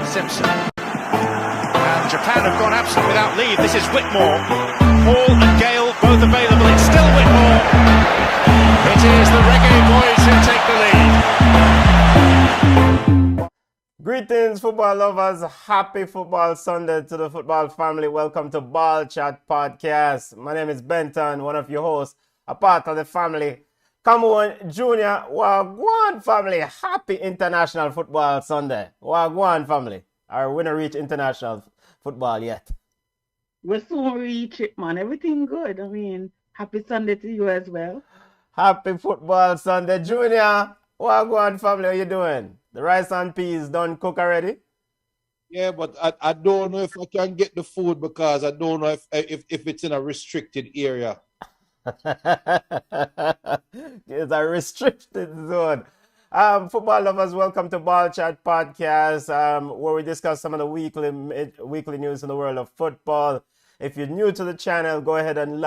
Simpson. And Japan have gone absent without leave. This is Whitmore. Hall and Gale both available. It's still Whitmore. It is the Reggae Boys who take the lead. Greetings, football lovers. Happy Football Sunday to the football family. Welcome to Ball Chat Podcast. My name is Benton, one of your hosts, a part of the family. Come on, Junior. Wagwan family. Happy International Football Sunday. Wagwan family. Are we not reach international football yet? We'll soon reach it, man. Everything good. I mean, happy Sunday to you as well. Happy Football Sunday, Junior. Wagwan family, how you doing? The rice and peas done cook already? Yeah, but I don't know if I can get the food because I don't know if it's in a restricted area. It's a restricted zone. Football lovers, welcome to Ball Chat Podcast, where we discuss some of the weekly news in the world of football. If you're new to the channel, go ahead and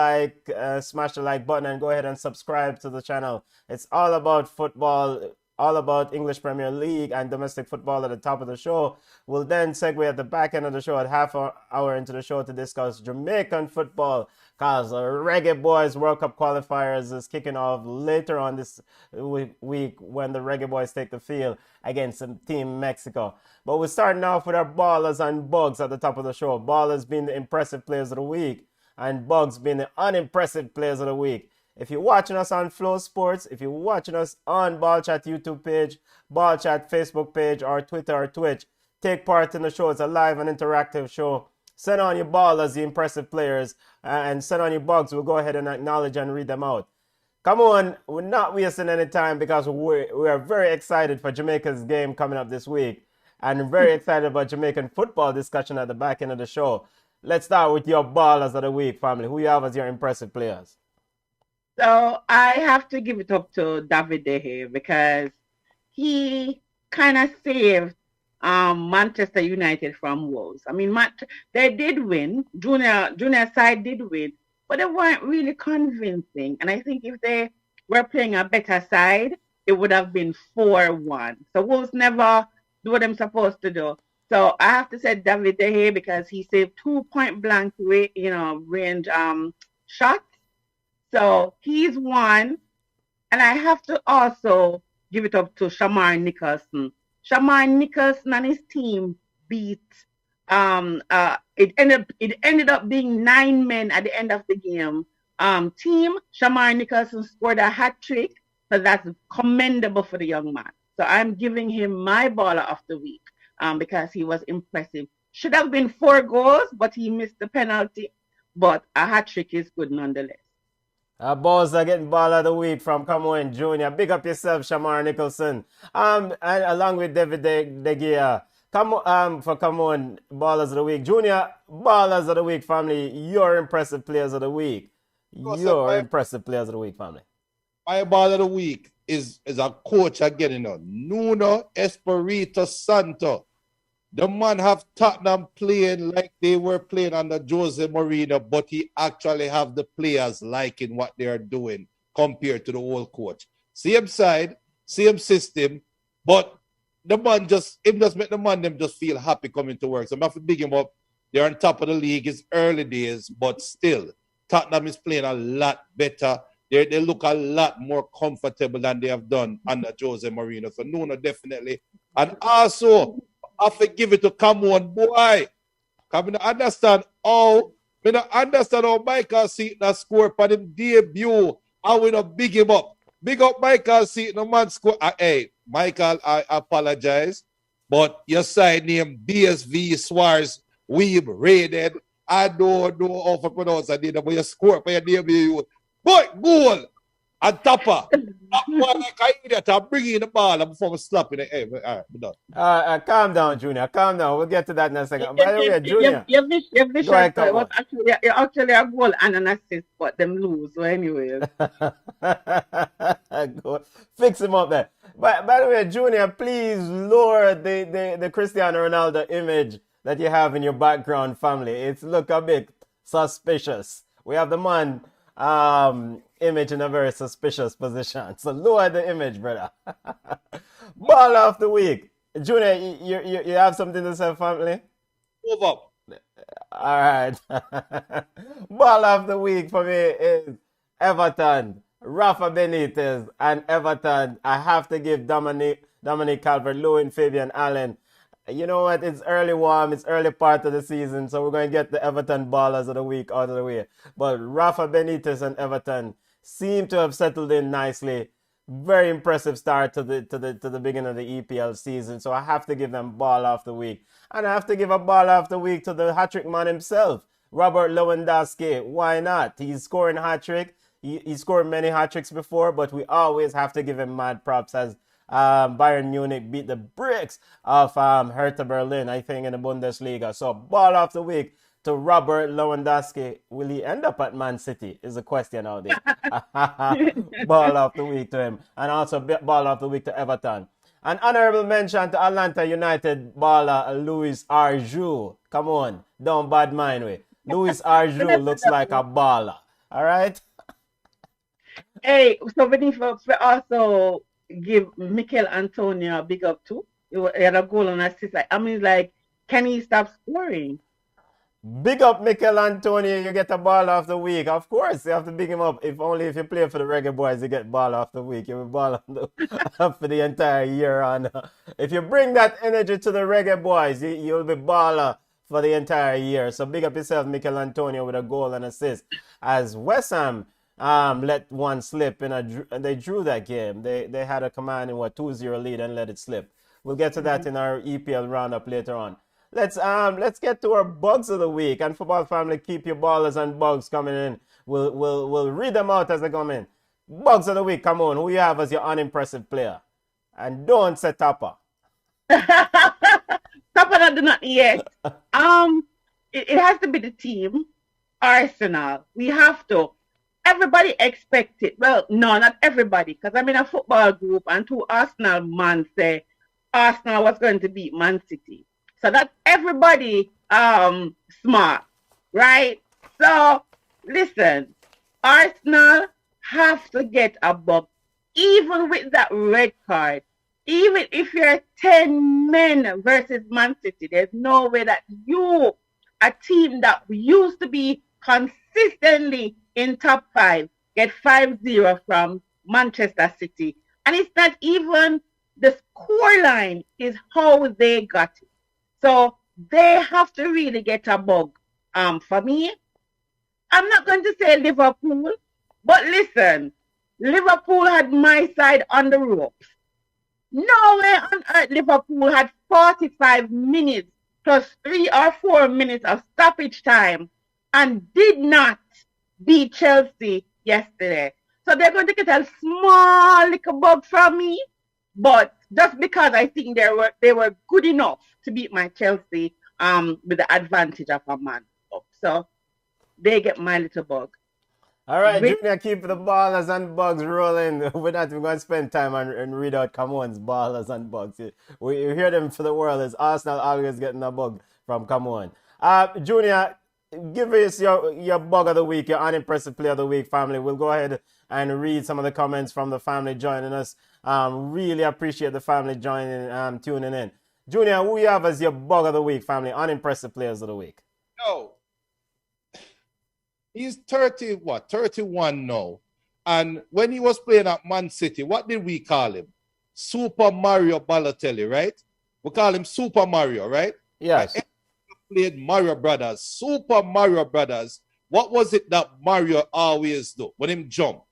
smash the like button and go ahead and subscribe to the channel. It's all about football, all about English Premier League and domestic football at the top of the show. We'll then segue at the back end of the show at half an hour into the show to discuss Jamaican football, because the Reggae Boys World Cup qualifiers is kicking off later on this week when the Reggae Boys take the field against Team Mexico. But we're starting off with our ballers and bugs at the top of the show. Ballers being the impressive players of the week and bugs being the unimpressive players of the week. If you're watching us on FlowSports, if you're watching us on Ball Chat YouTube page, Ball Chat Facebook page, or Twitter or Twitch, take part in the show. It's a live and interactive show. Send on your ballers, the impressive players, and send on your bugs. We'll go ahead and acknowledge and read them out. Come on, we're not wasting any time because we are very excited for Jamaica's game coming up this week, and very excited about Jamaican football discussion at the back end of the show. Let's start with your ballers of the week, family. Who you have as your impressive players? So I have to give it up to David De Gea because he kind of saved Manchester United from woes. I mean, they did win. Junior side did win, but they weren't really convincing. And I think if they were playing a better side, it would have been 4-1. So Wolves never do what they're supposed to do. So I have to say David De Gea because he saved 2 point-blank range shots. So he's one. And I have to also give it up to Shamar Nicholson. Shamar Nicholson and his team beat. It ended up being 9 men at the end of the game. Shamar Nicholson scored a hat trick, so that's commendable for the young man. So I'm giving him my baller of the week because he was impressive. Should have been 4 goals, but he missed the penalty. But a hat trick is good nonetheless. Balls are getting ball of the week from Come On Junior. Big up yourself, Shamar Nicholson. And along with David De Gea. Come on, ballers of the week. Junior, ballers of the week, family. Your impressive players of the week. Impressive players of the week, family. My ball of the week is a coach again, Nuno Espirito Santo. The man have Tottenham playing like they were playing under Jose Mourinho, but he actually have the players liking what they are doing compared to the old coach. Same side, same system, but the man just make the man them just feel happy coming to work. So I'm have to big him up. They're on top of the league. It's early days, but still, Tottenham is playing a lot better. They look a lot more comfortable than they have done under Jose Mourinho. So Nuno definitely. And also, I have to give it to Come On Boy. I don't understand how Michael Seaton scored for him debut. I will not big him up. Big up Michael Seaton, the man score. Hey, Michael, I apologize, but your side name BSV Suarez Weeb raided. I don't know how to pronounce it, but you score for your debut. Boy, goal and topper. That one like I idiot. I'm bringing the ball before we slap in the air. All right, we're done. Calm down, Junior. Calm down. We'll get to that in a second. By the way, Junior. It was actually a goal and an assist, but them lose. So anyways. Fix him up there. By the way, Junior, please lower the Cristiano Ronaldo image that you have in your background, family. It's look a bit suspicious. We have the man image in a very suspicious position. So lower the image, brother. Ball of the week. Junior, you have something to say, family? Move up. All right. Ball of the week for me is Everton. Rafa Benitez and Everton. I have to give Dominic Calvert-Lewin, Fabian Allen. You know what? It's early warm. It's early part of the season, so we're going to get the Everton ballers of the week out of the way. But Rafa Benitez and Everton seem to have settled in nicely. Very impressive start to the beginning of the EPL season. So I have to give them ball of the week. And I have to give a ball of the week to the hat-trick man himself, Robert Lewandowski. Why not? He's scoring hat-trick. He scored many hat-tricks before, but we always have to give him mad props as Bayern Munich beat the bricks of Hertha Berlin, I think, in the Bundesliga. So ball of the week to Robert Lewandowski. Will he end up at Man City is a question out there. Ball of the week to him. And also ball of the week to Everton. An honorable mention to Atlanta United baller Luis Arjou. Come on, don't bad mind me. Luis Arjou looks like a baller. All right? Hey, so we also give Mikel Antonio a big up too. He had a goal and assist. I mean, like, can he stop scoring? Big up Mikel Antonio, you get a ball of the week. Of course, you have to big him up. If you play for the Reggae Boys, you get ball of the week. You will ball of the, for the entire year. And if you bring that energy to the Reggae Boys, you'll be baller for the entire year. So big up yourself, Mikel Antonio, with a goal and assist. As West Ham let one slip, and they drew that game. They had a commanding 2-0 lead and let it slip. We'll get to that in our EPL roundup later on. Let's get to our bugs of the week. And football family, keep your ballers and bugs coming in. We'll read them out as they come in. Bugs of the week, come on. Who you have as your unimpressive player? And don't say Topper. Topper do not yet. It has to be the team, Arsenal. We have to. Everybody expect it. Well, no, not everybody, because I'm in a football group and two Arsenal man say Arsenal was going to beat Man City. So that's everybody smart, right? So listen, Arsenal have to get a bug, even with that red card. Even if you're 10 men versus Man City, there's no way that you, a team that used to be consistently in top 5, get 5-0 from Manchester City. And it's not even the scoreline, is how they got it. So they have to really get a bug. For me, I'm not going to say Liverpool, but listen, Liverpool had my side on the ropes. No way on earth Liverpool had 45 minutes plus 3 or 4 minutes of stoppage time and did not beat Chelsea yesterday. So they're going to get a small little bug from me, but just because I think they were good enough to beat my Chelsea with the advantage of a man up. So they get my little bug. All right, Junior, keep the ballers and bugs rolling. We're not even going to spend time and read out Camone's ballers and bugs. We hear them for the world. Is Arsenal always getting a bug from Camone? Junior, give us your bug of the week, your unimpressive player of the week, family. We'll go ahead and read some of the comments from the family joining us. Really appreciate the family joining, tuning in. Junior, who you have as your bug of the week, family? Unimpressive players of the week. No. He's 31 now. And when he was playing at Man City, what did we call him? Super Mario Balotelli, right? We call him Super Mario, right? Yes. Played Mario Brothers, Super Mario Brothers. What was it that Mario always do when him jump?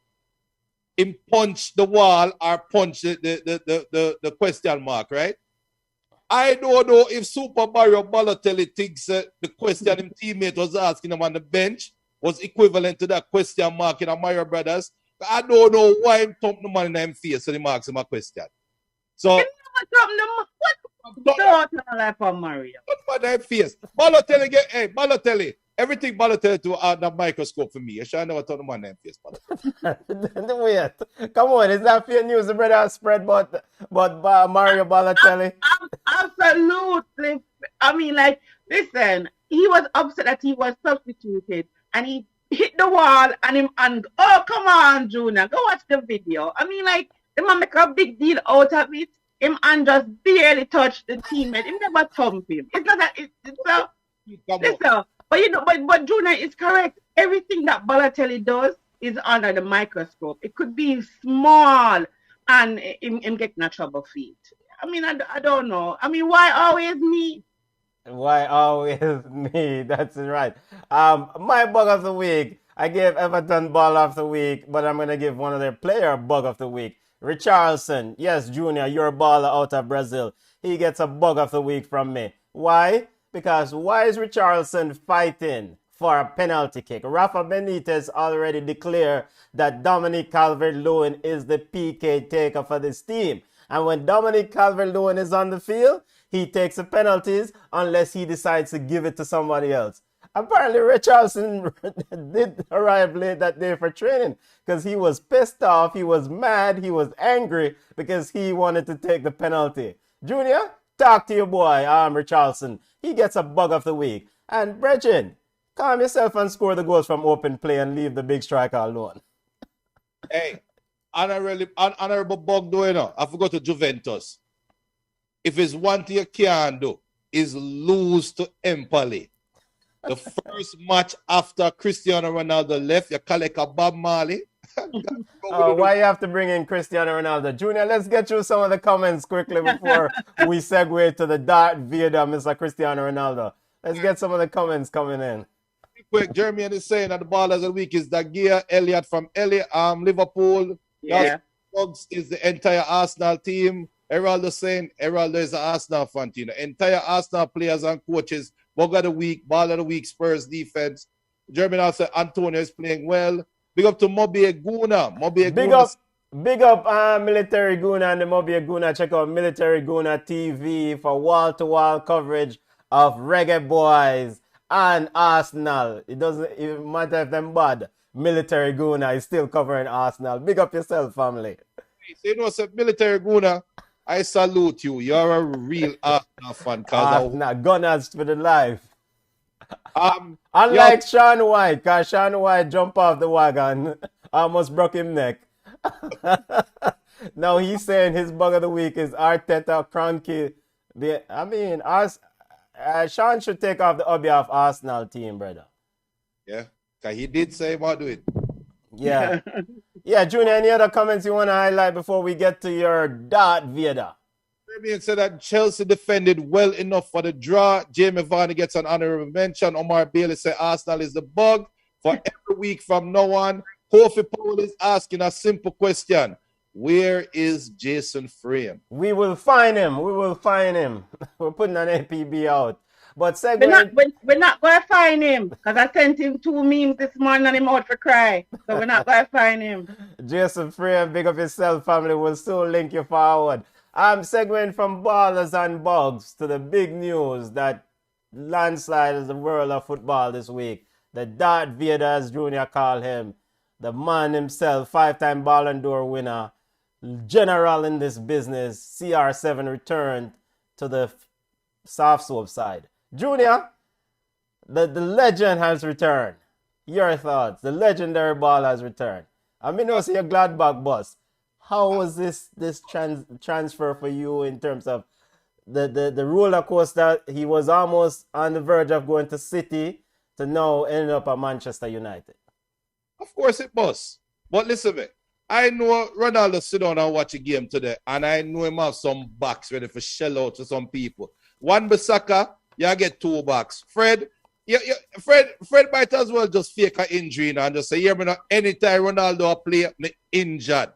Him punch the wall or punch the question mark, right? I don't know if Super Mario Balotelli thinks the question him teammate was asking him on the bench was equivalent to that question mark in a Mario Brothers. I don't know why him thump the man in him face and he marks him a question. So What? Don't like for Mario. What man in face? Balotelli Balotelli. Everything Balotelli do under microscope for me. You should never turn the man in face, Balotelli. Wait, come on, is that fair news? The brother spread but Mario Balotelli. Absolutely. I mean, like, listen, he was upset that he was substituted and he hit the wall and oh, come on, Junior, go watch the video. I mean, like, the man make a big deal out of it. him and just barely touched the teammate. Him never thump him. It's not that it's so listen, but but Junior is correct. Everything that Balotelli does is under the microscope. It could be small and him getting a trouble feet. I mean, I don't know. I mean, why always me? Why always me? That's right. My bug of the week. I gave Everton ball of the week, but I'm gonna give one of their player bug of the week. Richarlison. Yes, Junior, you're a baller out of Brazil. He gets a bug of the week from me. Why? Because why is Richarlison fighting for a penalty kick? Rafa Benitez already declared that Dominic Calvert-Lewin is the PK taker for this team. And when Dominic Calvert-Lewin is on the field, he takes the penalties unless he decides to give it to somebody else. Apparently, Richarlison did arrive late that day for training because he was pissed off, he was mad, he was angry because he wanted to take the penalty. Junior, talk to your boy, Richarlison. He gets a bug of the week. And Brethren, calm yourself and score the goals from open play and leave the big striker alone. Hey, honorable bug though, you know. I forgot to Juventus. If it's one thing you can't do, is lose to Empoli. The first match after Cristiano Ronaldo left, you collect a Bob Marley. Why you have to bring in Cristiano Ronaldo? Junior, let's get through some of the comments quickly before we segue to the Darth Vader, Mr. Cristiano Ronaldo. Let's get some of the comments coming in. Quick, Jeremy is saying that the ball of the week is Dagia Elliott from Liverpool. Yeah. Bugs is the entire Arsenal team. Heraldo saying Heraldo is an Arsenal fan team. The entire Arsenal players and coaches. Bug of the week, ball of the week, Spurs defense. Jeremy also Antonio is playing well. Big up to Mobi Guna. Big up Military Guna and the Mobi Guna. Check out Military Guna TV for wall-to-wall coverage of Reggae Boys and Arsenal. It doesn't even matter if them bad. Military Guna is still covering Arsenal. Big up yourself, family. So you know, Military Guna, I salute you. You're a real Arsenal fan. Arsenal Gunners for the life. Unlike Sean White, because Sean White jumped off the wagon, almost broke his neck. Now he's saying his bug of the week is Arteta, Kroenke. Sean should take off the hobby of Arsenal team, brother. Yeah, because he did say about do it. Yeah. Yeah, Junior, any other comments you want to highlight before we get to your Darth Vader? Fabian said that Chelsea defended well enough for the draw. Jamie Varney gets an honorable mention. Omar Bailey said Arsenal is the bug for every week from now on. Kofi Powell is asking a simple question. Where is Jason Frame? We will find him. We're putting an APB out. But we're not going to find him because I sent him 2 memes this morning and him out for cry. So we're not going to find him. Jason Frame, big up yourself, family. We'll soon link you forward. I'm segueing from ballers and bugs to the big news that landslides the world of football this week. The Darth Vader, as Junior called him, the man himself, 5-time Ballon d'Or winner, general in this business, CR7 returned to the soft soap side. Junior, the legend has returned. Your thoughts? The legendary ball has returned. I mean, also your Gladbach boss. How was this transfer for you in terms of the roller coaster? He was almost on the verge of going to City to now end up at Manchester United. Of course it was. But listen, man, I know Ronaldo sit down and watch a game today, and I know him have some backs ready for shell out to some people. Wan-Bissaka, you get 2 backs. Fred might as well just fake an injury and just say, yeah, anytime Ronaldo play, me injured.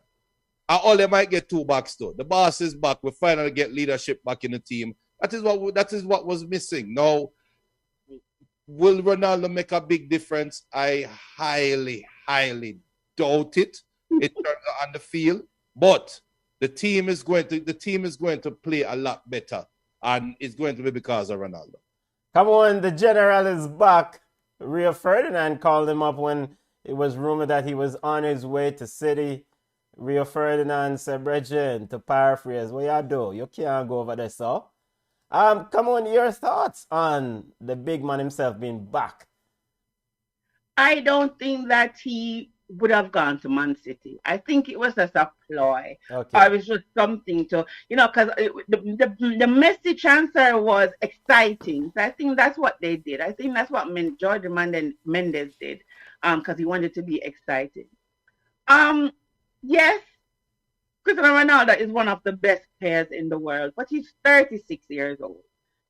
And all they might get 2 backs too. The boss is back. We finally get leadership back in the team. That is what was missing. Now, will Ronaldo make a big difference? I highly, highly doubt it. It turns out on the field, but the team is going to play a lot better, and it's going to be because of Ronaldo. Come on, the general is back. Rio Ferdinand called him up when it was rumored that he was on his way to City. Rio Ferdinand said, Bridget, to paraphrase, what you do? You can't go over there, so. Come on, your thoughts on the big man himself being back. I don't think that he would have gone to Man City. I think it was just a ploy, Okay. or it was just something to, because the Messi transfer was exciting. So I think that's what they did. I think that's what Jorge Mendes did, because he wanted to be exciting. Yes, Cristiano Ronaldo is one of the best players in the world, but he's 36 years old.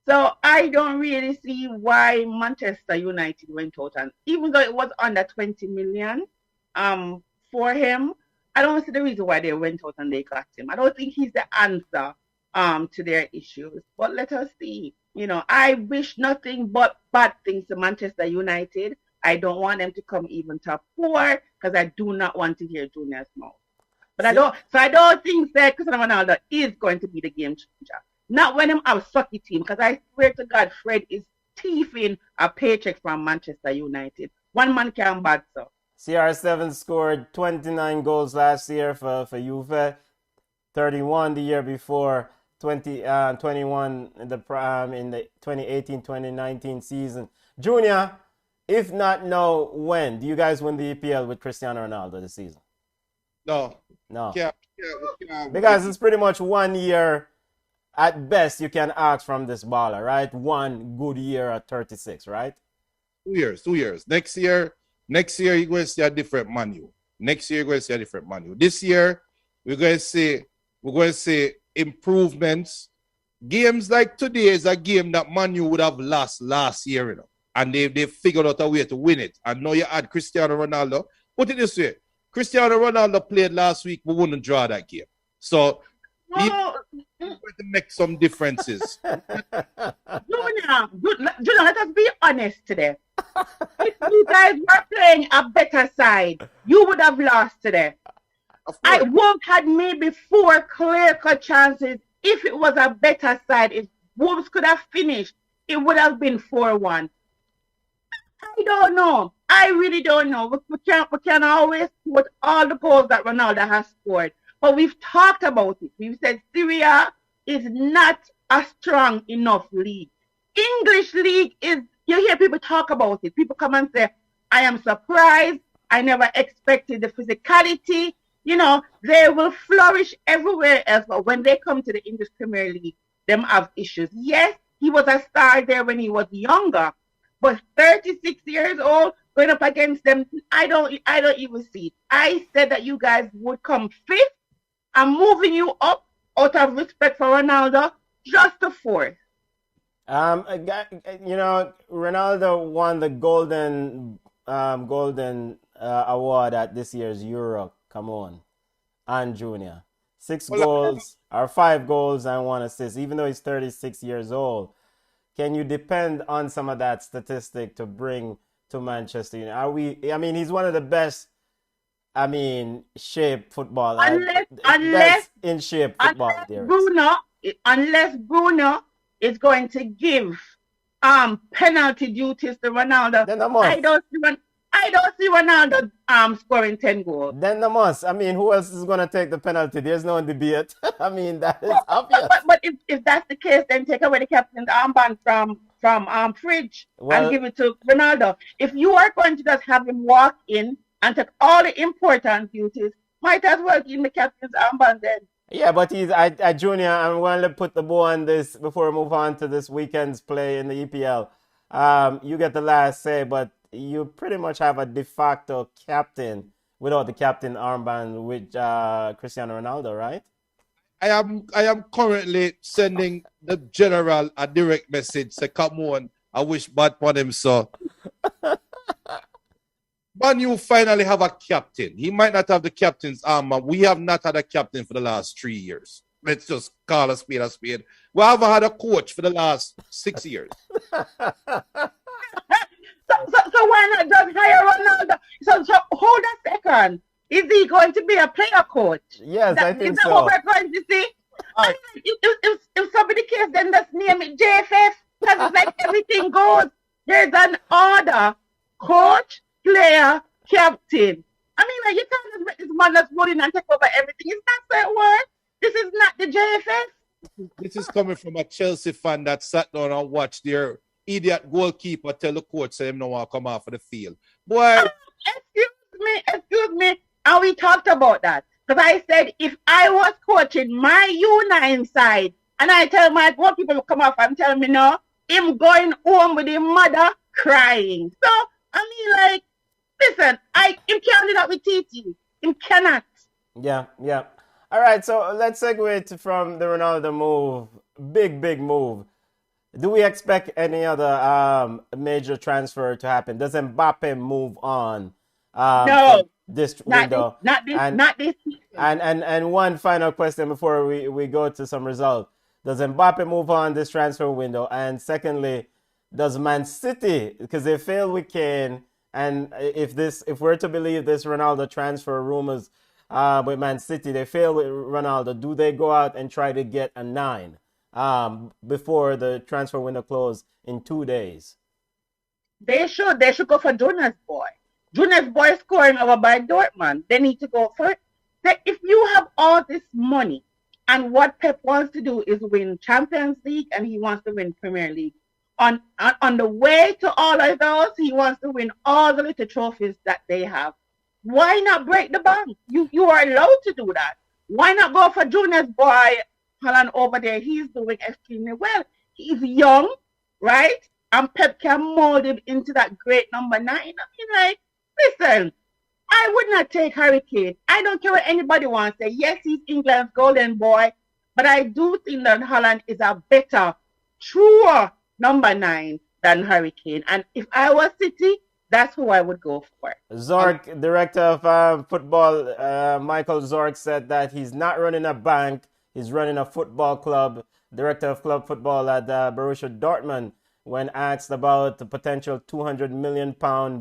So I don't really see why Manchester United went out, and even though it was under 20 million for him, I don't see the reason why they went out and they got him. I don't think he's the answer to their issues. But let us see. I wish nothing but bad things to Manchester United. I don't want them to come even top 4 because I do not want to hear Junior's mouth. But I don't think that Cristiano Ronaldo is going to be the game changer. Not when I'm a sucky team, because I swear to God, Fred is thieving a paycheck from Manchester United. One man can't bad so. CR7 scored 29 goals last year for Juve, 31 the year before, 21 in the 2018-2019 season. Junior, if not now, when? Do you guys win the EPL with Cristiano Ronaldo this season? No. Because it's pretty much 1 year at best you can ask from this baller, right? One good year at 36, right? 2 years. Next year you're going to see a different Manu. This year we're going to see improvements. Games like today is a game that Manu would have lost last year, and they figured out a way to win it. And now you add Cristiano Ronaldo. Put it this way. Cristiano Ronaldo played last week, but wouldn't draw that game. So he's going to make some differences. Junior, let us be honest today. If you guys were playing a better side, you would have lost today. Wolves had maybe 4 clear-cut chances. If it was a better side, if Wolves could have finished, it would have been 4-1. I don't know. I really don't know. We can always put all the goals that Ronaldo has scored. But we've talked about it. We've said Syria is not a strong enough league. English league is, you hear people talk about it. People come and say, I am surprised. I never expected the physicality. They will flourish everywhere else. But when they come to the English Premier League, them have issues. Yes, he was a star there when he was younger. But 36 years old, going up against them, I don't even see it. I said that you guys would come 5th. I'm moving you up out of respect for Ronaldo, just to 4th. Ronaldo won the golden award at this year's Euro. Come on, and Junior, 6 goals or 5 goals and 1 assist. Even though he's 36 years old. Can you depend on some of that statistic to bring to Manchester United? He's one of the best, shape football. Unless in shape football there is. Unless Bruno is going to give penalty duties to Ronaldo, then I don't see Ronaldo scoring 10 goals. Then the must. Who else is going to take the penalty? There's no debate. That is obvious. But if that's the case, then take away the captain's armband from Fridge and give it to Ronaldo. If you are going to just have him walk in and take all the important duties, might as well give him the captain's armband then. Yeah, but he's Junior. I'm going to put the bow on this before we move on to this weekend's play in the EPL. You get the last say, but you pretty much have a de facto captain without the captain armband with Cristiano Ronaldo, right? I am currently sending the general a direct message. Say, come on, I wish bad for him, so. Man, you finally have a captain. He might not have the captain's armband. We have not had a captain for the last 3 years. Let's just call a spade a spade. We haven't had a coach for the last 6 years. So why not just hire Ronaldo? So hold a second. Is he going to be a player coach? Yes, I think so. Is that what we're going to see? If somebody cares, then just name it JFF. Because it's like everything goes. There's an order. Coach, player, captain. You can't just let this man that's running and take over everything. Is that the word? This is not the JFF. This is coming from a Chelsea fan that sat down and watched their idiot goalkeeper tell the coach say him no want to come off of the field. Boy. Excuse me. And we talked about that. Because I said, if I was coaching my U9 side, and I tell my poor people to come off and tell me no, him going home with his mother crying. So, I mean, like, listen, him can't do that with TT. Him cannot. Yeah. All right, so let's segue from the Ronaldo move. Big move. Do we expect any other major transfer to happen? Does Mbappe move on No, this not window? not this season. And one final question before we go to some results. Does Mbappe move on this transfer window? And secondly, does Man City, because they failed with Kane, and if we're to believe this Ronaldo transfer rumors with Man City, they failed with Ronaldo, do they go out and try to get a 9 before the transfer window close in 2 days? They should go for Jonas Boy. Jonas Boy scoring over by Dortmund. They need to go for it. If you have all this money, and what Pep wants to do is win Champions League, and he wants to win Premier League. On the way to all of those, he wants to win all the little trophies that they have. Why not break the bank? You are allowed to do that. Why not go for Jonas Boy Holland over there? He's doing extremely well. He's young, right? And Pep can mold him into that great number 9. I mean, like, listen, I would not take Harry Kane. I don't care what anybody wants to say. Yes, he's England's golden boy, but I do think that Holland is a better, truer number 9 than Harry Kane. And if I was City, that's who I would go for. Zorc, director of football, Michael Zorc, said that he's not running a bank. He's running a football club. Director of club football at Borussia Dortmund, when asked about the potential £200 million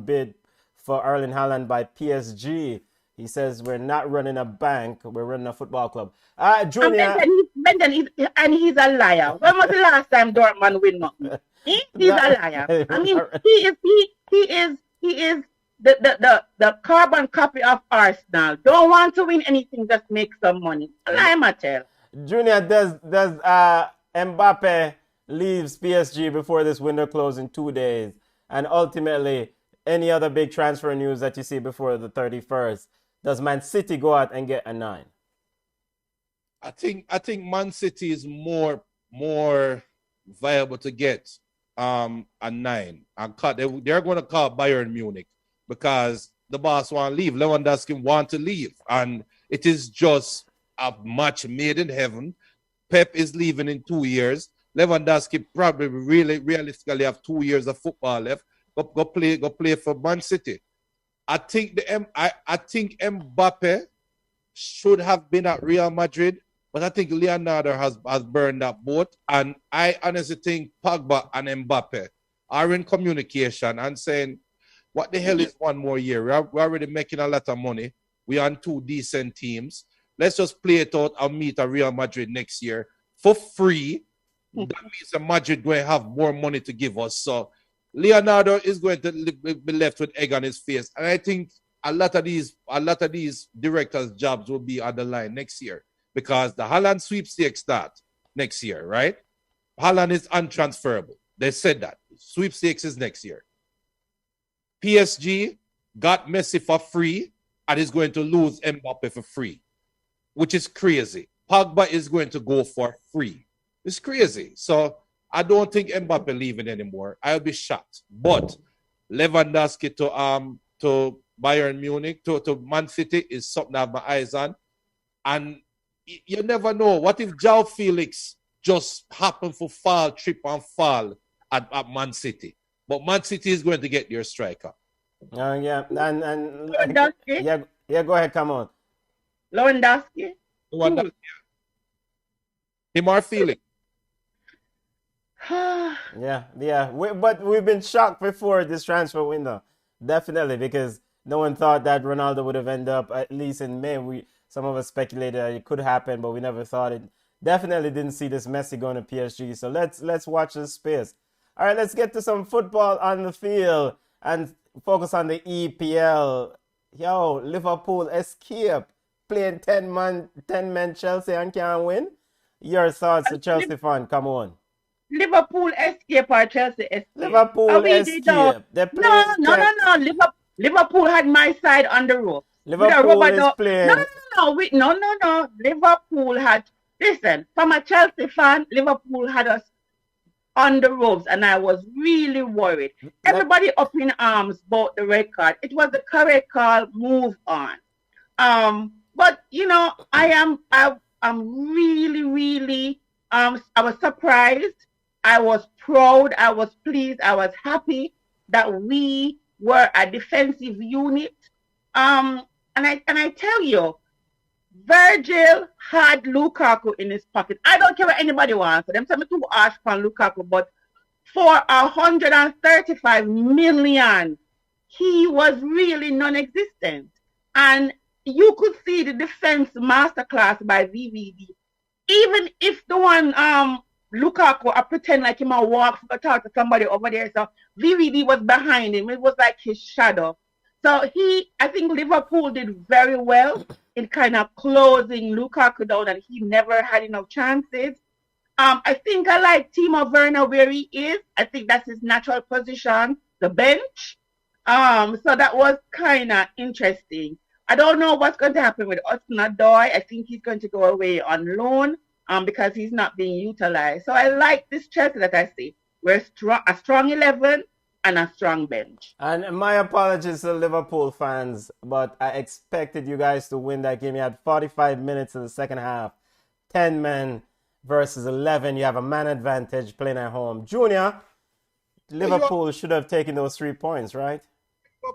bid for Erling Haaland by PSG, he says, we're not running a bank, we're running a football club. Junior... And he's a liar. When was the last time Dortmund win nothing? He's a liar. I mean, he is the carbon copy of Arsenal. Don't want to win anything, just make some money. Lie, Mattel. Junior, does Mbappe leaves PSG before this window closes in 2 days? And ultimately, any other big transfer news that you see before the 31st? Does Man City go out and get a 9? I think Man City is more viable to get a 9. And they're going to call Bayern Munich because the boss want to leave. Lewandowski want to leave. And it is just a match made in heaven. Pep is leaving in 2 years. Lewandowski probably really realistically have 2 years of football left. Go play for Man City. I think Mbappe should have been at Real Madrid, but I think Leonardo has burned that boat. And I honestly think Pogba and Mbappe are in communication and saying, what the hell is one more year? We're already making a lot of money. We're on 2 decent teams. Let's just play it out and meet at Real Madrid next year for free. That means that Madrid going to have more money to give us. So Leonardo is going to be left with egg on his face. And I think a lot of these directors' jobs will be on the line next year because the Haaland sweepstakes start next year, right? Haaland is untransferable. They said that. Sweepstakes is next year. PSG got Messi for free and is going to lose Mbappe for free, which is crazy. Pogba is going to go for free. It's crazy. So I don't think Mbappe leaving anymore. I'll be shocked. But Lewandowski to Bayern Munich, to Man City is something I have my eyes on. And you never know. What if João Felix just happen to trip and fall at Man City? But Man City is going to get their striker. Yeah. Yeah, go ahead. Come on. Lewandowski. Him or Felix? Yeah. But we've been shocked before this transfer window. Definitely, because no one thought that Ronaldo would have ended up at least in May. Some of us speculated that it could happen, but we never thought it. Definitely didn't see this Messi going to PSG. So let's watch this space. All right, let's get to some football on the field and focus on the EPL. Yo, Liverpool escape playing 10 men Chelsea and can't win. Your thoughts, the Chelsea fan? Come on. Liverpool escape or Chelsea escape? Liverpool escape. No. Liverpool had my side on the ropes. Liverpool is playing. No. Liverpool had, listen, from a Chelsea fan, Liverpool had us on the ropes, and I was really worried. Everybody up in arms about the red card. It was the correct call. Move on. But you know, I'm really I was surprised. I was proud. I was pleased. I was happy that we were a defensive unit. And I tell you, Virgil had Lukaku in his pocket. I don't care what anybody wants. Them tell me to ask for Lukaku, but for 135 million, he was really non-existent. And you could see the defense masterclass by VVD. Even if the one Lukaku, I pretend like him a walk to talk to somebody over there. So VVD was behind him. It was like his shadow. So I think Liverpool did very well in kind of closing Lukaku down, and he never had enough chances. I think I like Timo Werner where he is. I think that's his natural position, the bench. So that was kind of interesting. I don't know what's going to happen with Hudson-Odoi. I think he's going to go away on loan because he's not being utilized. So I like this Chelsea that I see. We're a strong 11 and a strong bench. And my apologies to Liverpool fans, but I expected you guys to win that game. You had 45 minutes in the second half. 10 men versus 11. You have a man advantage playing at home. Junior, Liverpool should have taken those 3 points, right?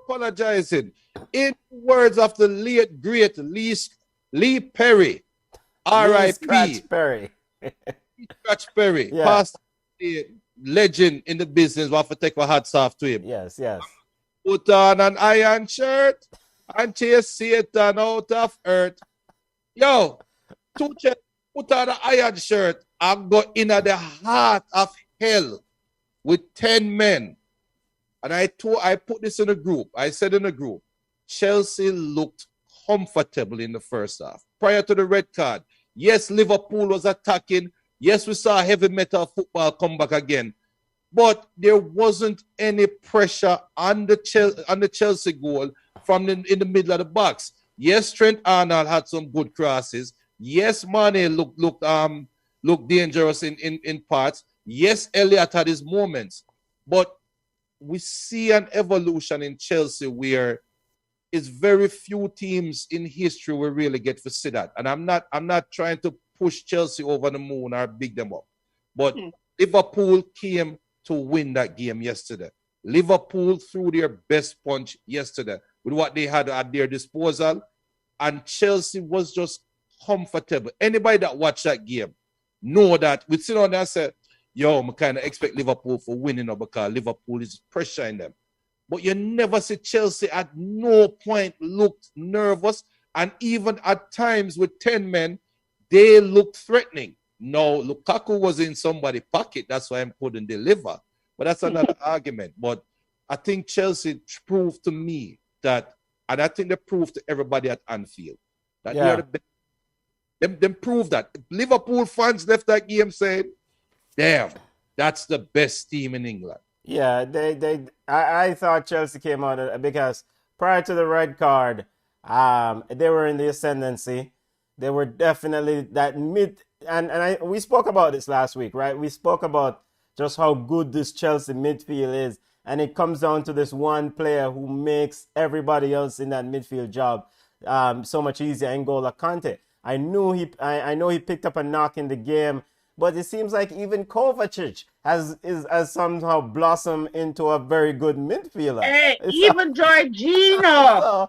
Apologizing. In words of the late great Lee Perry, R.I.P. Perry. Scratch Perry, Yeah. past legend in the business. We'll have to take our hats off to him. Yes. Put on an iron shirt and chase Satan out of earth. Yo, Tuchel, put on an iron shirt and go in at the heart of hell with 10 men. And I put this in a group. I said in a group, Chelsea looked comfortable in the first half. Prior to the red card, yes, Liverpool was attacking. Yes, we saw heavy metal football come back again. But there wasn't any pressure on the Chelsea goal in the middle of the box. Yes, Trent Arnold had some good crosses. Yes, Mane looked dangerous in parts. Yes, Elliott had his moments. But we see an evolution in Chelsea where it's very few teams in history will really get to see that. And I'm not trying to push Chelsea over the moon or big them up. But Liverpool came to win that game yesterday. Liverpool threw their best punch yesterday with what they had at their disposal. And Chelsea was just comfortable. Anybody that watched that game know that we sit on there and say, yo, I kind of expect Liverpool for winning because Liverpool is pressuring them. But you never see Chelsea at no point looked nervous. And even at times with 10 men, they looked threatening. No, Lukaku was in somebody's pocket. That's why I couldn't deliver. But that's another argument. But I think Chelsea proved to me that, and I think they proved to everybody at Anfield, that they're the best. Them proved that. Liverpool fans left that game saying, damn, that's the best team in England. Yeah, I thought Chelsea came out because prior to the red card, they were in the ascendancy. They were definitely that mid, and we spoke about this last week, right? We spoke about just how good this Chelsea midfield is, and it comes down to this one player who makes everybody else in that midfield job so much easier. N'Golo Kante. I know he picked up a knock in the game. But it seems like even Kovacic has somehow blossomed into a very good midfielder. Hey, even Jorginho.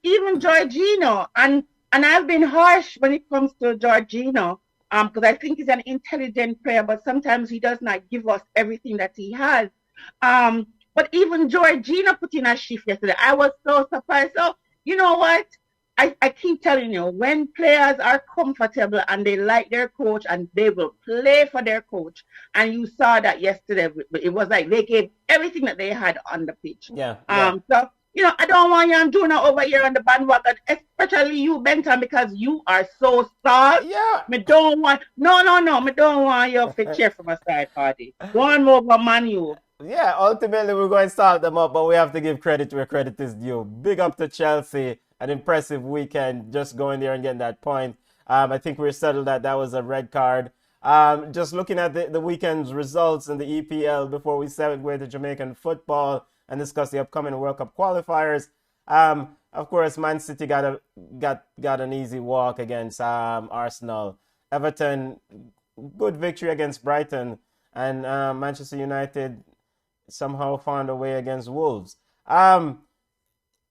Even Jorginho. And I've been harsh when it comes to Jorginho, because I think he's an intelligent player, but sometimes he does not give us everything that he has. But even Jorginho put in a shift yesterday. I was so surprised. So you know what? I keep telling you, when players are comfortable and they like their coach and they will play for their coach, and you saw that yesterday, it was like they gave everything that they had on the pitch. Yeah. So, I don't want you and Jonah over here on the bandwagon, especially you, Benton, because you are so soft. Yeah. Me don't want, no, me don't want you to cheer for my side party. Go on over Man U. Yeah, ultimately we're going to start them up, but we have to give credit where credit is due. Big up to Chelsea, an impressive weekend, just going there and getting that point. I think we're settled that that was a red card. Just looking at the weekend's results in the EPL before we segue to Jamaican football and discuss the upcoming World Cup qualifiers. Of course, Man City got an easy walk against Arsenal. Everton, good victory against Brighton, and Manchester United somehow found a way against Wolves.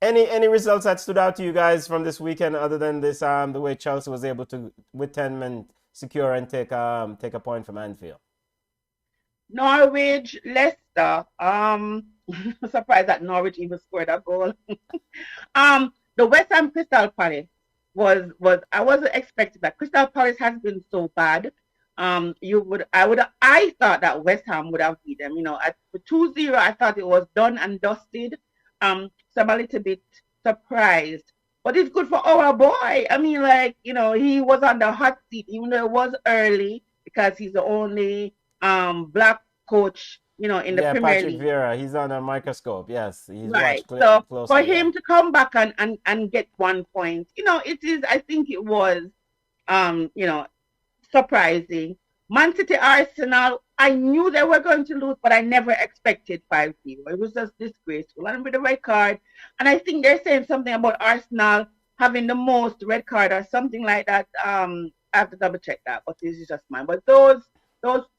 Any results that stood out to you guys from this weekend other than this the way Chelsea was able to with 10 men secure and take a point from Anfield? Norwich, Leicester. I'm surprised that Norwich even scored a goal. The West Ham Crystal Palace was I wasn't expecting that. Crystal Palace has been so bad. I thought that West Ham would have beat them. At 2-0, I thought it was done and dusted. So I'm a little bit surprised. But it's good for our boy. I mean, he was on the hot seat, even though it was early, because he's the only black coach, in the Premier Patrick League. Vieira, he's on a microscope. Yes, he's Right. watched So closely. for him to come back and get 1 point, I think it was, surprising. Man City Arsenal, I knew they were going to lose, but I never expected 5-0. It was just disgraceful. And with the red card, and I think they're saying something about Arsenal having the most red card or something like that. I have to double check that, but this is just mine. But those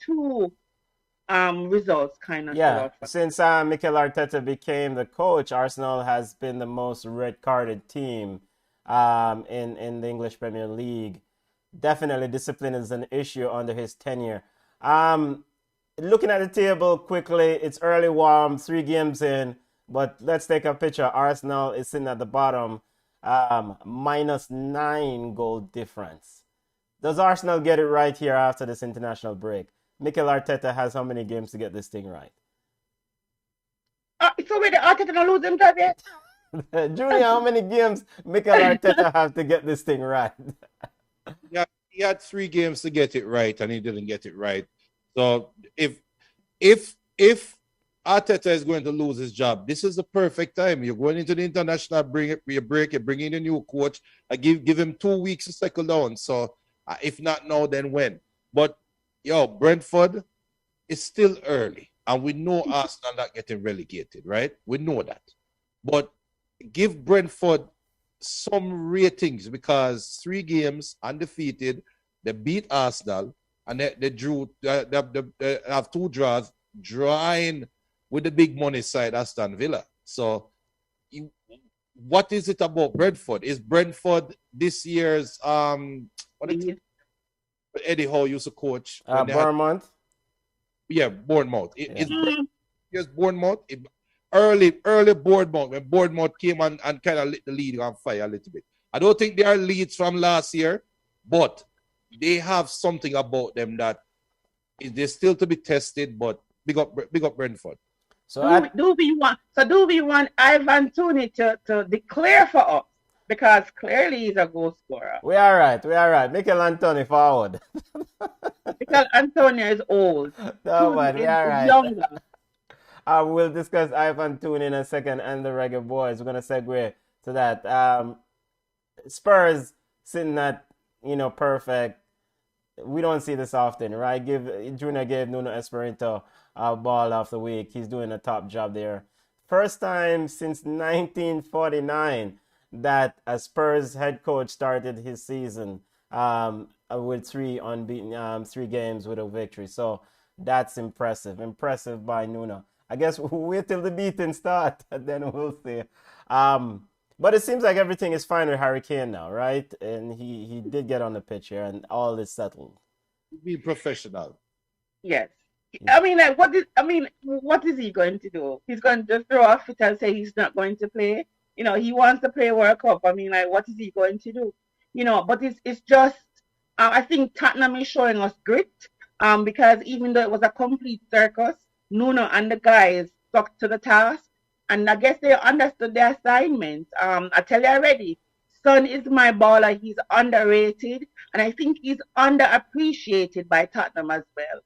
two results kind of Yeah, since Mikel Arteta became the coach, Arsenal has been the most red carded team in the English Premier League. Definitely, discipline is an issue under his tenure. Looking at the table quickly, it's early warm, 3 games in, but let's take a picture. Arsenal is sitting at the bottom, -9 goal difference. Does Arsenal get it right here after this international break? Mikel Arteta has how many games to get this thing right? So wait, Arteta not lose them job yet? Junior, how many games Mikel Arteta have to get this thing right? Yeah, he had 3 games to get it right, and he didn't get it right. So if Arteta is going to lose his job, this is the perfect time. You're going into the international break, you bring in a new coach, give him 2 weeks to settle down. So if not now, then when? But Brentford is still early, and we know Arsenal not getting relegated, right? We know that. But give Brentford some ratings, because 3 games undefeated, they beat Arsenal, and they drew. They have 2 draws, drawing with the big money side Aston Villa. So, what is it about Brentford? Is Brentford this year's Eddie Howe used to coach? Bournemouth. Bournemouth. It's Bournemouth. Early Bournemouth, when Bournemouth came and kind of lit the league on fire a little bit. I don't think they are leads from last year, but they have something about them that they're still to be tested. But big up Brentford. So do we want Ivan Toney to declare for us? Because clearly he's a goal scorer. We are right. Mikel Antonio forward. Mikel Antonio is old. No, but we are right. Younger. We'll discuss Ivan Toney in a second and the Reggae Boys. We're going to segue to that. Spurs sitting at, perfect. We don't see this often, right? Junior gave Nuno Espirito a ball of the week. He's doing a top job there. First time since 1949 that a Spurs head coach started his season with 3 unbeaten, 3 games with a victory. So that's impressive. Impressive by Nuno. I guess we'll wait till the beating start and then we'll see. But it seems like everything is fine with Harry Kane now, right? And he did get on the pitch here and all is settled. Be professional. Yes. I mean, what is he going to do? He's going to just throw a fit and say he's not going to play. He wants to play World Cup. I mean, what is he going to do? But it's just, I think Tottenham is showing us grit. Because even though it was a complete circus, Nuno and the guys stuck to the task, and I guess they understood their assignment. I tell you already, Son is my baller. He's underrated, and I think he's underappreciated by Tottenham as well.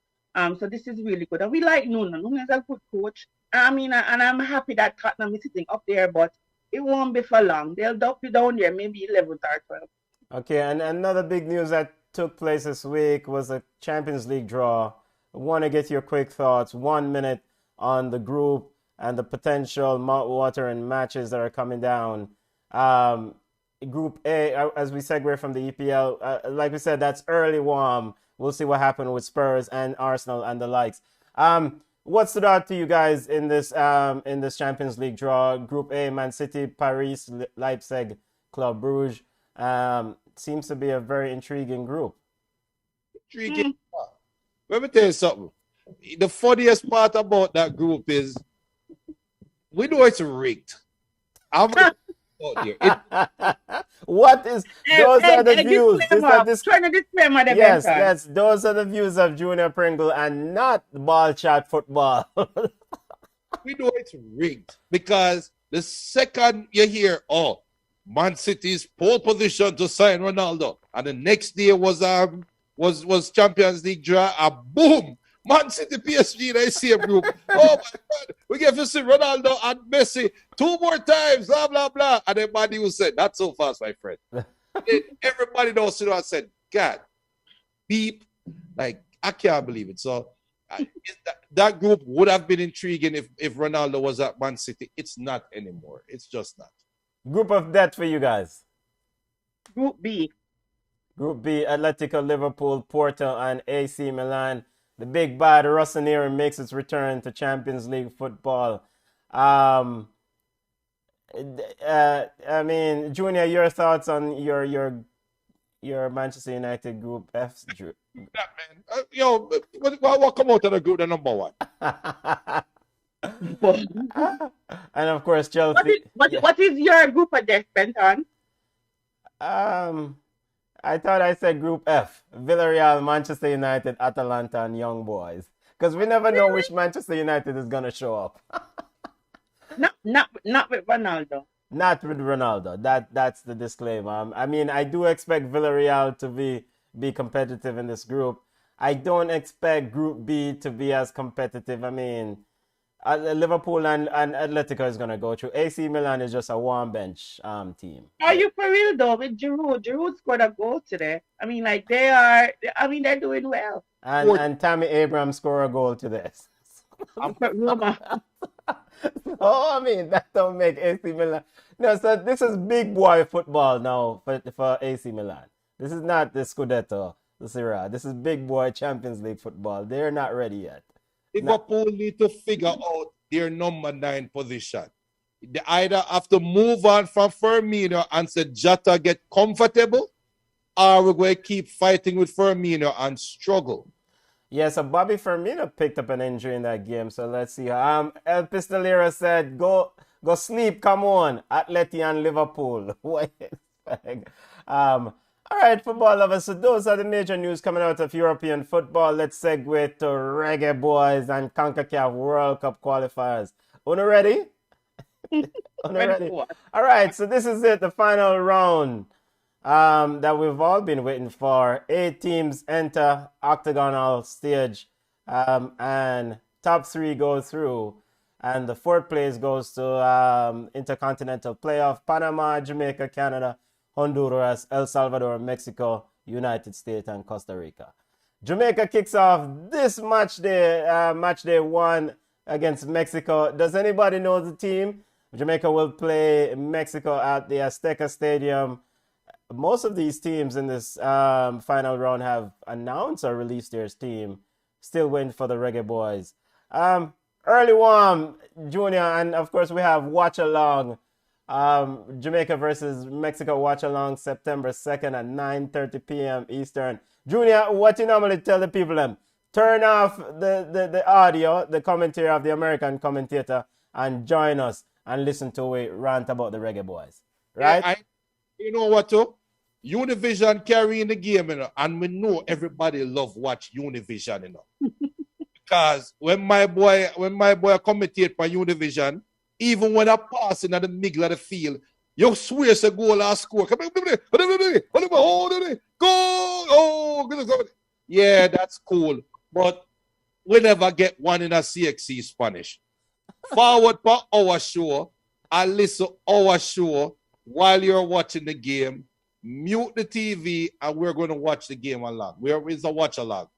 So this is really good. And we like Nuno. Nuno is a good coach. I mean, and I'm happy that Tottenham is sitting up there, but it won't be for long. They'll drop you down there, maybe 11th or 12th. Okay, and another big news that took place this week was a Champions League draw. I want to get your quick thoughts, 1 minute on the group and the potential mouth-watering matches that are coming down. Group A, as we segue from the EPL, like we said, that's early warm. We'll see what happened with Spurs and Arsenal and the likes. What stood out to you guys in this Champions League draw? Group A, Man City, Paris, Leipzig, Club Brugge. Seems to be a very intriguing group. Intriguing. Let me tell you something. The funniest part about that group is we know it's rigged. What is those are the views? Trying to disclaimer the yes, those are the views of Junior Pringle and not Ball Chat Football. We know it's rigged because the second you hear, oh, Man City's pole position to sign Ronaldo, and the next day was Champions League draw, and boom, Man City, PSG, they same group. Oh my God, we get to see Ronaldo and Messi 2 more times, blah, blah, blah. And everybody will say, not so fast, my friend. Everybody knows, I said, God, beep. Like, I can't believe it. So that group would have been intriguing if Ronaldo was at Man City. It's not anymore. It's just not. Group of death for you guys. Group B. Group B, Atletico, Liverpool, Porto, and AC Milan. The big bad Rossoneri makes its return to Champions League football. I mean, Junior, your thoughts on your Manchester United Group F? What come out of the group, the number one? And of course, Chelsea. What is your group of death, Benton? I thought I said Group F. Villarreal, Manchester United, Atalanta, and Young Boys. Because we never know which Manchester United is going to show up. Not with Ronaldo. Not with Ronaldo. That's the disclaimer. I mean, I do expect Villarreal to be competitive in this group. I don't expect Group B to be as competitive. I mean, Liverpool and Atletico is going to go through. AC Milan is just a warm bench team. Are you for real though? With Giroud, Giroud scored a goal today. I mean, like they're doing well. And Tammy Abraham scored a goal today. Oh, I mean, that don't make AC Milan. No, so this is big boy football now for AC Milan. This is not the Scudetto, the Serie A. This is big boy Champions League football. They're not ready yet. Liverpool need to figure out their number 9 position. They either have to move on from Firmino and say Jota get comfortable, or we're going to keep fighting with Firmino and struggle. Yeah, so Bobby Firmino picked up an injury in that game, so let's see. El Pistolero said, go sleep, come on, Atleti and Liverpool. All right, football lovers, so those are the major news coming out of European football. Let's segue to Reggae Boys and CONCACAF World Cup qualifiers. Una ready? Ready? All right, so this is it, the final round that we've all been waiting for. 8 teams enter octagonal stage, and top 3 go through, and the 4th place goes to Intercontinental Playoff. Panama, Jamaica, Canada, Honduras, El Salvador, Mexico, United States, and Costa Rica. Jamaica kicks off this match day 1 against Mexico. Does anybody know the team? Jamaica will play Mexico at the Azteca Stadium. Most of these teams in this final round have announced or released their team. Still waiting for the Reggae Boys. Early warm, Junior, and of course we have watch along. Jamaica versus Mexico watch along September 2nd at 9:30 p.m. Eastern. Junior, what you normally tell the people them? Turn off the audio, the commentary of the American commentator, and join us and listen to we rant about the Reggae Boys. Right? You know what, too? Univision carrying the game, and we know everybody love watch Univision, Because when my boy commentate for Univision, even when I pass in the middle of the field, you swear it's a goal or score. Come on, go! Yeah, that's cool. But we never get one in a CXC Spanish. Forward for our show and listen our show while you're watching the game. Mute the TV and we're going to watch the game along. It's a watch along.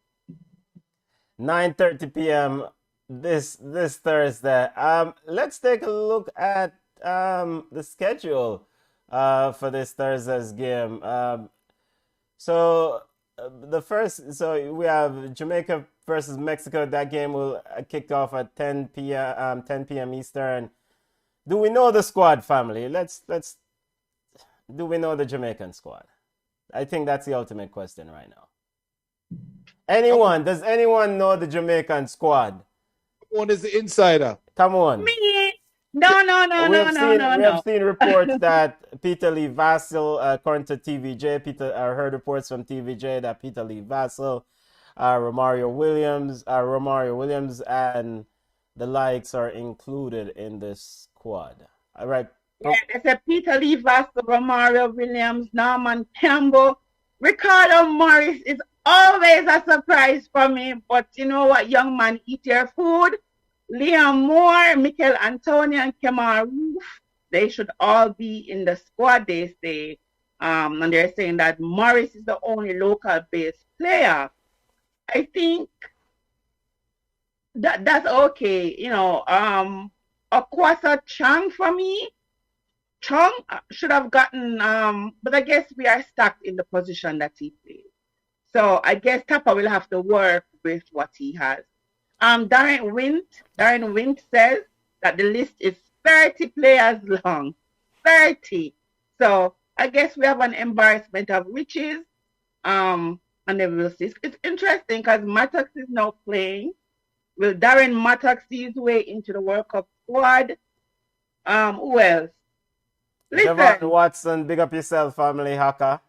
9:30 p.m. this Thursday. Let's take a look at the schedule for this Thursday's game. So we have Jamaica versus Mexico. That game will kick off at 10 p.m. Eastern. Do we know the squad, family? Do we know the Jamaican squad? I think that's the ultimate question right now. Does anyone know the Jamaican squad? One is the insider. Come on. Me? No. We have seen reports that Peter Lee Vassell, according to TVJ, I heard reports from TVJ that Peter Lee Vassell, Romario Williams, and the likes are included in this squad. All right. Yeah, they said Peter Lee Vassell, Romario Williams, Norman Campbell, Ricardo Morris is always a surprise for me. But you know what, young man, eat your food. Liam Moore, Mikel Antonio, and Kemar Roof, they should all be in the squad, they say. And they're saying that Morris is the only local-based player. I think that's okay. You know, Akwasa Chang for me. Chong should have gotten, but I guess we are stuck in the position that he plays. So I guess Tapa will have to work with what he has. Darren Wint says that the list is 30 players long. 30. So I guess we have an embarrassment of riches. And then we'll see. It's interesting because Mattox is now playing. Will Darren Mattox see his way into the World Cup squad? Who else? Listen. Devon Watson, big up yourself, family, Haka.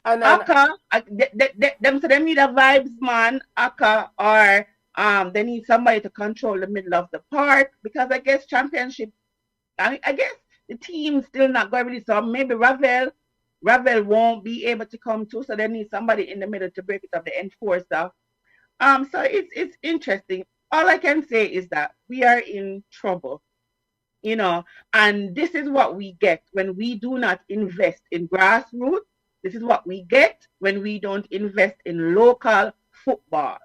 Aka, they need a vibes man, Aka, or they need somebody to control the middle of the park because I guess championship, I guess the team's still not going really, so maybe Ravel won't be able to come too, so they need somebody in the middle to break it up, the enforcer. So it's interesting. All I can say is that we are in trouble. You know, and this is what we get when we do not invest in grassroots. This is what we get when we don't invest in local football.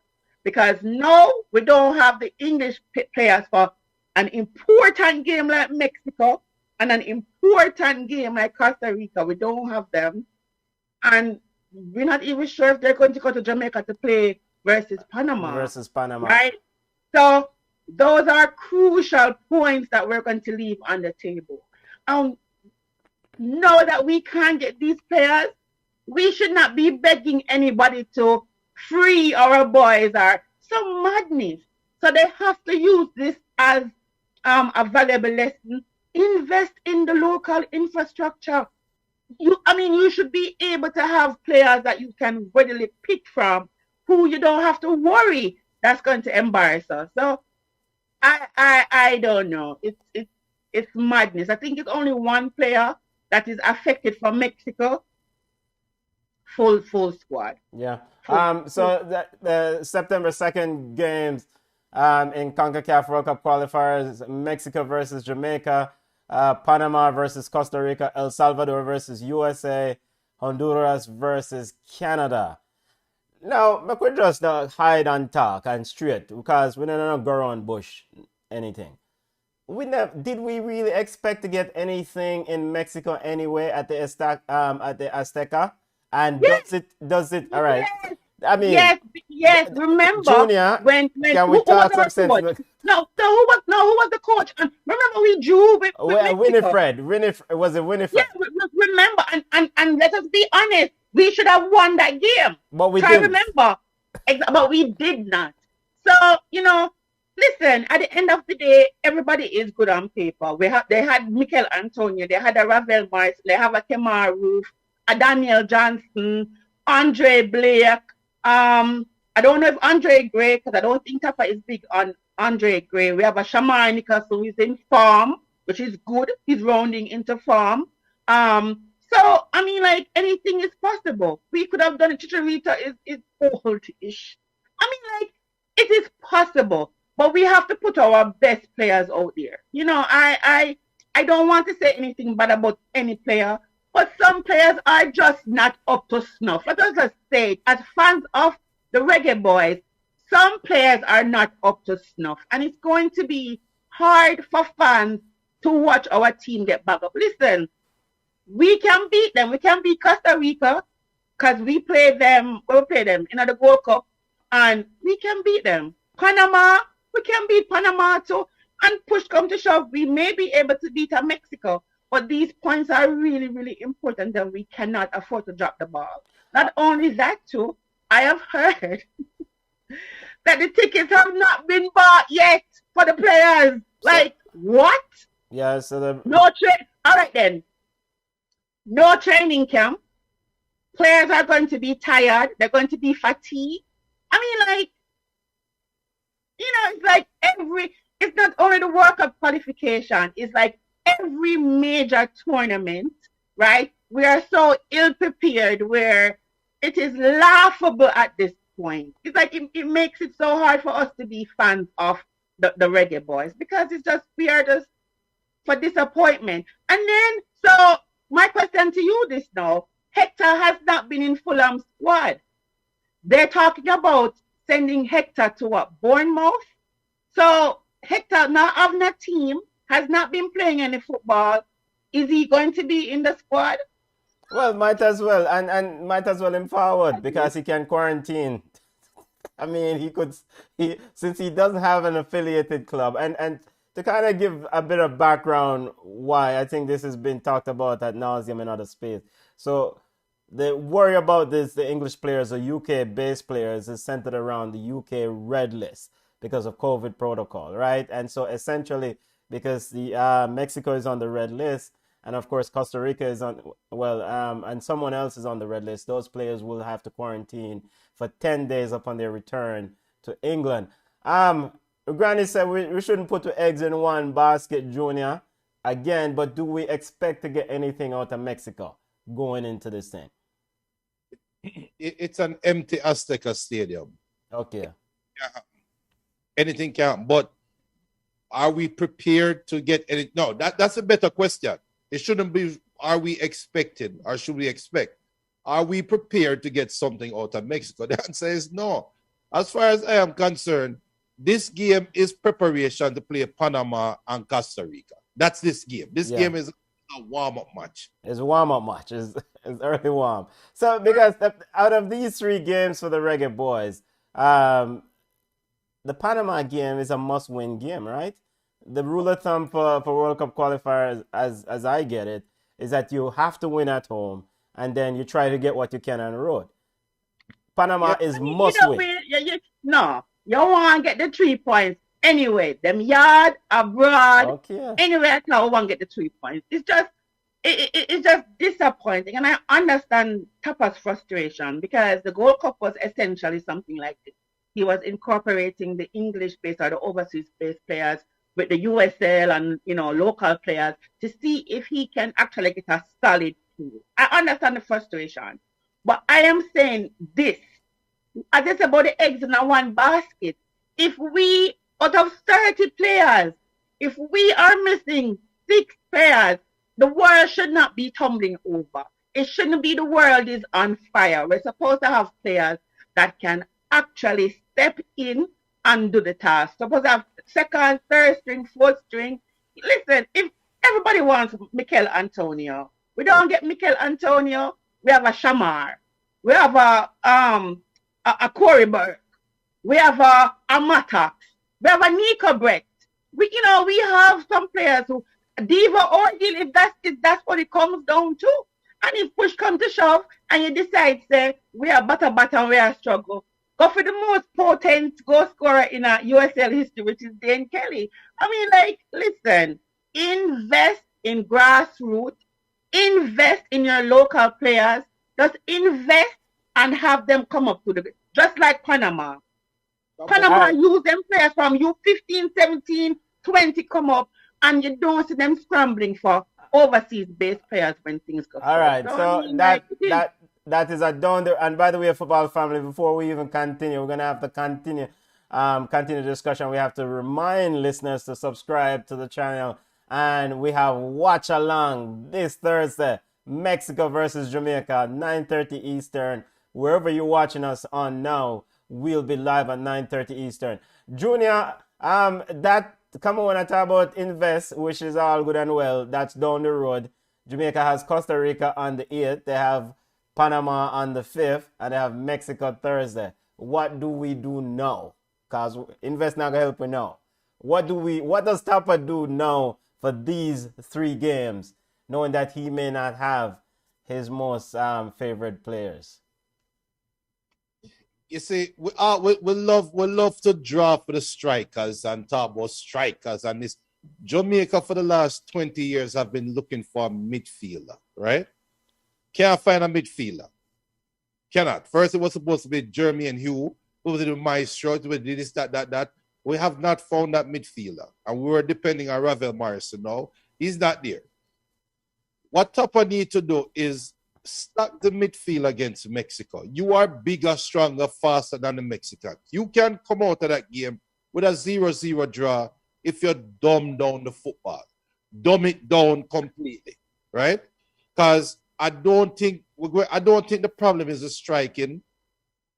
Because now we don't have the English players for an important game like Mexico and an important game like Costa Rica. We don't have them. And we're not even sure if they're going to go to Jamaica to play versus Panama. Right? So those are crucial points that we're going to leave on the table. Know that we can't get these players. We should not be begging anybody to free our boys or some madness. So they have to use this as a valuable lesson. Invest in the local infrastructure. You should be able to have players that you can readily pick from who you don't have to worry that's going to embarrass us. So I don't know. It's madness. I think it's only one player that is affected from Mexico. Full squad. Yeah. So the September 2nd games in CONCACAF World Cup qualifiers: Mexico versus Jamaica, Panama versus Costa Rica, El Salvador versus USA, Honduras versus Canada. Now, we could just hide and talk and straight because we don't go around bush anything. Did we really expect to get anything in Mexico anyway at the Azteca? And yes. does it? All right. Yes. I mean, yes. Remember, Junior, when can we talk some sense? No, who was the coach? And remember, we drew with Winifred. Was it Winifred? Yeah, remember, and let us be honest. We should have won that game. But we didn't. Remember, but we did not. So, listen, at the end of the day, everybody is good on paper. They had Mikel Antonio, they had a Ravel Morris, they have a Kemar Roof, a Daniel Johnson, Andre Blake. I don't know if Andre Gray, because I don't think Tapa is big on Andre Gray. We have a Shamar Nicholson who is in form, which is good. He's rounding into form. So, anything is possible. We could have done it. Chicharito is old-ish. it is possible, but we have to put our best players out there. You know, I don't want to say anything bad about any player, but some players are just not up to snuff. Let us just say it. As fans of the Reggae Boys, some players are not up to snuff, and it's going to be hard for fans to watch our team get back up. Listen, we can beat them. We can beat Costa Rica because we play them in the Gold Cup, and we can beat them. Panama, we can beat Panama too. And push come to shove, we may be able to beat Mexico. But these points are really, really important, and we cannot afford to drop the ball. Not only that, too, I have heard that the tickets have not been bought yet for the players. Like, what? Yeah, so All right, then. No training camp. Players are going to be tired. They're going to be fatigued. I mean, like, it's like it's not only the World Cup qualification, it's like every major tournament, right? We are so ill prepared where it is laughable at this point. It's like it makes it so hard for us to be fans of the Reggae Boys because we are just for disappointment. And then, so my question to you this now, Hector has not been in Fulham's squad. They're talking about sending Hector to what, Bournemouth? So Hector, now having a team, has not been playing any football. Is he going to be in the squad? well, might as well, and might as well him forward because he can quarantine. I mean, since he doesn't have an affiliated club, and to kind of give a bit of background why I think this has been talked about ad nauseum in other space. So the worry about this, the English players or UK-based players, is centered around the UK red list because of COVID protocol, right? And so essentially, because the Mexico is on the red list, and of course Costa Rica is on, and someone else is on the red list, those players will have to quarantine for 10 days upon their return to England. Granny said we shouldn't put two eggs in one basket, Junior, again, but do we expect to get anything out of Mexico going into this thing? It's an empty Azteca stadium. Okay. Anything can, but are we prepared to get any? No, that's a better question. It shouldn't be, are we expected or should we expect? Are we prepared to get something out of Mexico? The answer is no. As far as I am concerned, this game is preparation to play Panama and Costa Rica. That's this game. This game is a warm-up match. It's a warm-up match. It's early warm. So because out of these three games for the Reggae Boys, the Panama game is a must-win game, right? The rule of thumb for World Cup qualifiers, as I get it, is that you have to win at home, and then you try to get what you can on the road. Panama is must-win. No, you want to get the 3 points anyway. Them yard, abroad, anyway, I want to get the 3 points. It's just disappointing, and I understand Tapa's frustration because the Gold Cup was essentially something like this. He was incorporating the English-based or the overseas-based players with the USL and local players to see if he can actually get a solid pool. I understand the frustration, but I am saying this. I just about the eggs in one basket. If we, out of 30 players, if we are missing 6 players, the world should not be tumbling over. It shouldn't be the world is on fire. We're supposed to have players that can actually step in and do the task. Suppose I have second, third string, fourth string. Listen, if everybody wants Mikel Antonio, we don't get Mikel Antonio, we have a Shamar. We have a Corey Burke. We have a Matax. We have a Nico Brett. We have some players who Diva Orgil, if that's what it comes down to. And if push comes to shove and you decide, say, we are butter and we are struggle, go for the most potent goal scorer in a USL history, which is Dane Kelly. I mean, listen, invest in grassroots, invest in your local players, just invest and have them come up to just like Panama. Panama use them players from you 15, 17, 20 come up, and you don't see them scrambling for overseas-based players when things go. All right, so that is a down there. And by the way, football family, before we even continue, we're gonna have to continue continue the discussion, we have to remind listeners to subscribe to the channel. And we have watch along this Thursday, Mexico versus Jamaica, 9:30 Eastern. Wherever you're watching us on now, we'll be live at 9:30 Eastern. Junior, that come on and talk about invest, which is all good and well. That's down the road. Jamaica has Costa Rica on the 8th. They have Panama on the 5th, and they have Mexico Thursday. What do we do now? Because invest not gonna help we now. What does Tapa do now for these 3 games, knowing that he may not have his most favorite players? You see, we love to draw for the strikers and talk about strikers, and this Jamaica for the last 20 years have been looking for a midfielder, right? Can't find a midfielder. Cannot. First it was supposed to be Jeremy and Hugh, who was the maestro, we did this, that. We have not found that midfielder, and we were depending on Ravel Morrison now. He's not there. What Tapa need to do is stack the midfield against Mexico. You are bigger, stronger, faster than the Mexicans. You can come out of that game with a 0-0 draw if you dumb down the football. Dumb it down completely, right? Because I don't think the problem is the striking.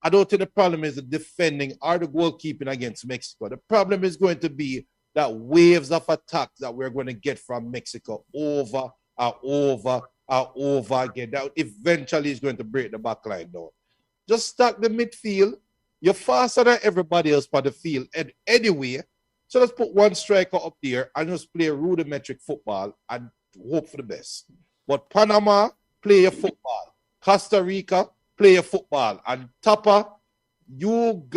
I don't think the problem is the defending or the goalkeeping against Mexico. The problem is going to be that waves of attacks that we're going to get from Mexico over and over and over again. That eventually is going to break the back line down. Just stack the midfield. You're faster than everybody else on the field. And anyway, so let's put one striker up there and just play rudimentary football and hope for the best. But Panama, play your football. Costa Rica, play your football. And Tapa, you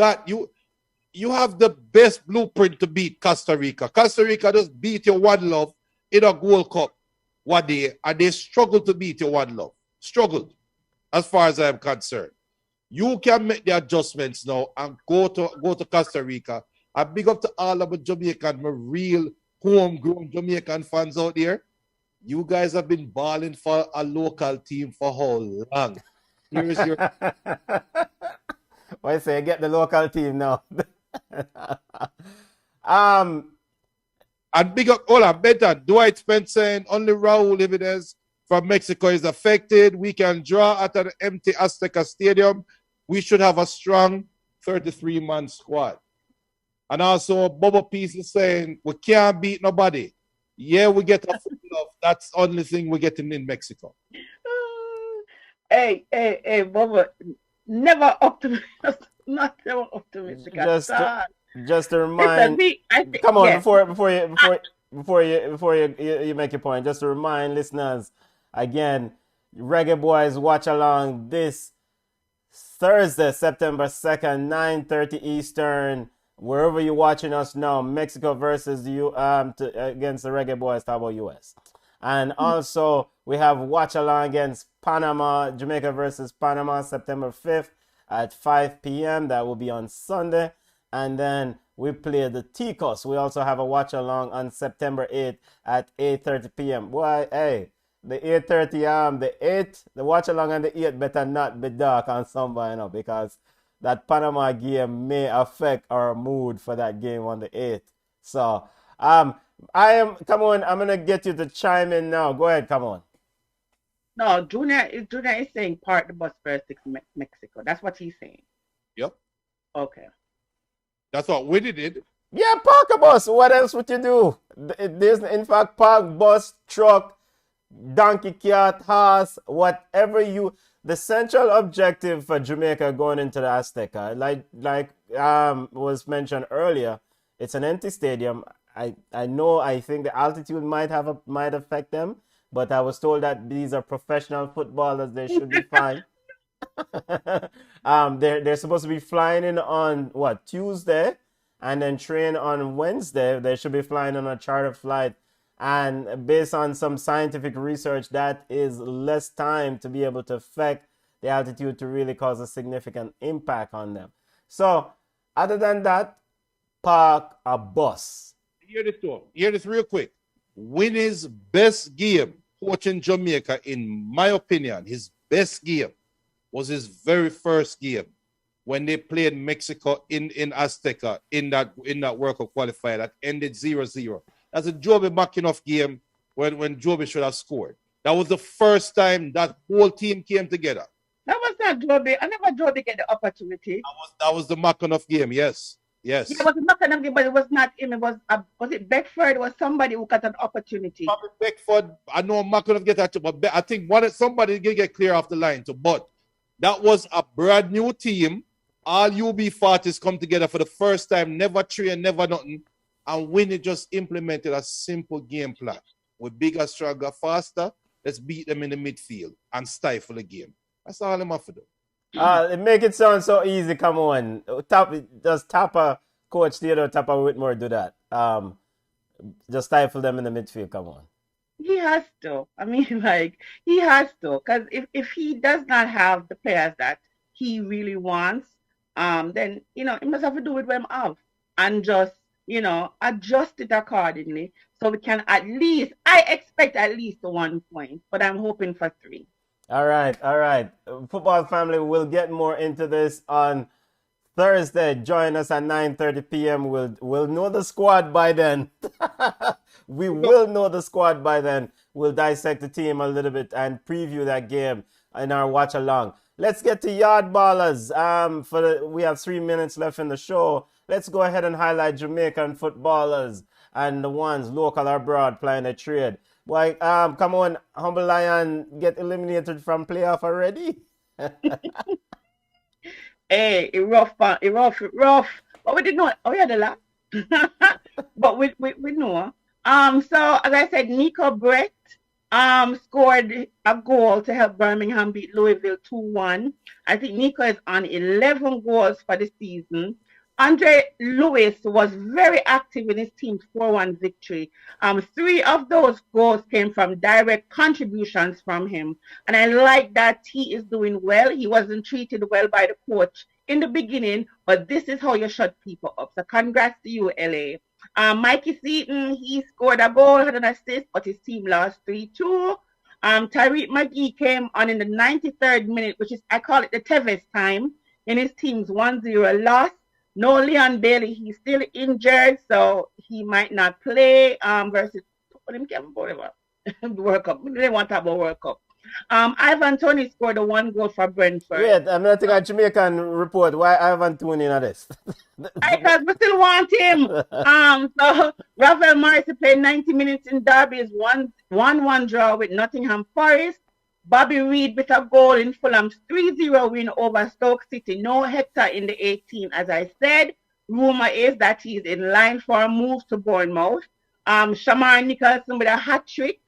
have the best blueprint to beat Costa Rica. Costa Rica just beat you 1-0 in a Gold Cup one day, and they struggled to beat you 1-0. Struggled, as far as I'm concerned. You can make the adjustments now and go to Costa Rica. I big up to all of the Jamaican, my real homegrown Jamaican fans out there. You guys have been balling for a local team for how long? Here's your Why say get the local team now? And big up, hold on, better. Dwight Spencer and only Raul Jimenez from Mexico is affected. We can draw at an empty Azteca Stadium. We should have a strong 33-man squad. And also, Bubba Peace is saying we can't beat nobody. Yeah, we get a full love. That's the only thing we're getting in Mexico. Hey, Bubba, never optimistic. Not never optimistic. Just to remind, come on, yes. before you make your point, just to remind listeners again, Reggae Boys watch along this Thursday, September 2nd, 9:30 Eastern. Wherever you're watching us now, Mexico versus against the Reggae Boys, talk about US. And also we have watch along against Panama, Jamaica versus Panama, September 5th at 5 p.m. That will be on Sunday. And then we play the Ticos. We also have a watch along on September 8th at 8:30 p.m. Why, hey, the 8:30 the watch along on the 8th better not be dark on somebody, because that Panama game may affect our mood for that game on the 8th. So, come on, I'm gonna get you to chime in now. Go ahead, come on. No, Junior is saying park the bus first to Mexico. That's what he's saying. Yep. Okay. That's what we did. Yeah, park a bus. What else would you do? There's, in fact, park, bus, truck, donkey, cat, horse, whatever you... The central objective for Jamaica going into the Azteca, like was mentioned earlier, it's an empty stadium. I think the altitude might affect them, but I was told that these are professional footballers. They should be fine. They're supposed to be flying in on Tuesday, and then train on Wednesday. They should be flying on a charter flight, and based on some scientific research, that is less time to be able to affect the altitude to really cause a significant impact on them. So other than that, park a bus. Hear this real quick. Winnie's best game coaching Jamaica, in my opinion, his best game was his very first game when they played Mexico in Azteca in that World Cup qualifier that ended 0-0. That's a Joby McInnough game when Joby should have scored. That was the first time that whole team came together. That was not Joby. I never Joby get the opportunity. That was the McInnough game, yes. Yes. Yeah, it was not kind of game, but it was not him. It was it Beckford? It was somebody who got an opportunity. Probably Beckford. I know McInnough get that too, but I think somebody did get clear off the line too. But that was a brand new team. All UB40s come together for the first time, never train, never nothing. And when it just implemented a simple game plan. We're bigger, stronger, faster. Let's beat them in the midfield and stifle the game. That's all I'm up for them. It make it sound so easy. Come on, does Tapper, Coach Theodore Tapper Whitmore do that? Just stifle them in the midfield. Come on. He has to. I mean, like, he has to. Because if he does not have the players that he really wants, then, he must have to do it with him have. And just, adjust it accordingly. So we can I expect at least 1 point, but I'm hoping for 3. All right. Football family, we'll get more into this on Thursday. Join us at 9:30 p.m. We'll know the squad by then. We will know the squad by then. We'll dissect the team a little bit and preview that game in our watch along. Let's get to Yard Ballers. We have 3 minutes left in the show. Let's go ahead and highlight Jamaican footballers and the ones local or abroad playing a trade. Boy, come on, Humble Lion get eliminated from playoff already. Hey, it rough. But we didn't know. Oh, yeah, the last. But we know. So as I said, Nico Brett scored a goal to help Birmingham beat Louisville 2-1. I think Nico is on 11 goals for the season. Andre Lewis was very active in his team's 4-1 victory. 3 of those goals came from direct contributions from him. And I like that he is doing well. He wasn't treated well by the coach in the beginning, but this is how you shut people up. So congrats to you, LA. Mikey Seaton, he scored a goal, had an assist, but his team lost 3-2. Tyreek McGee came on in the 93rd minute, which is, I call it the Tevez time, in his team's 1-0 loss. No Leon Bailey, he's still injured, so he might not play versus World Cup. They want to have a World Cup. Ivan Toney scored a 1 goal for Brentford. Wait, I'm not thinking a Jamaican report. Why Ivan Toney in this? Because we still want him. So Rafael Morrissey played 90 minutes in Derby's 1-1 draw with Nottingham Forest. Bobby Reid with a goal in Fulham's 3-0 win over Stoke City. No Hector in the 18, as I said. Rumor is that he's in line for a move to Bournemouth. Shamar Nicholson with a hat-trick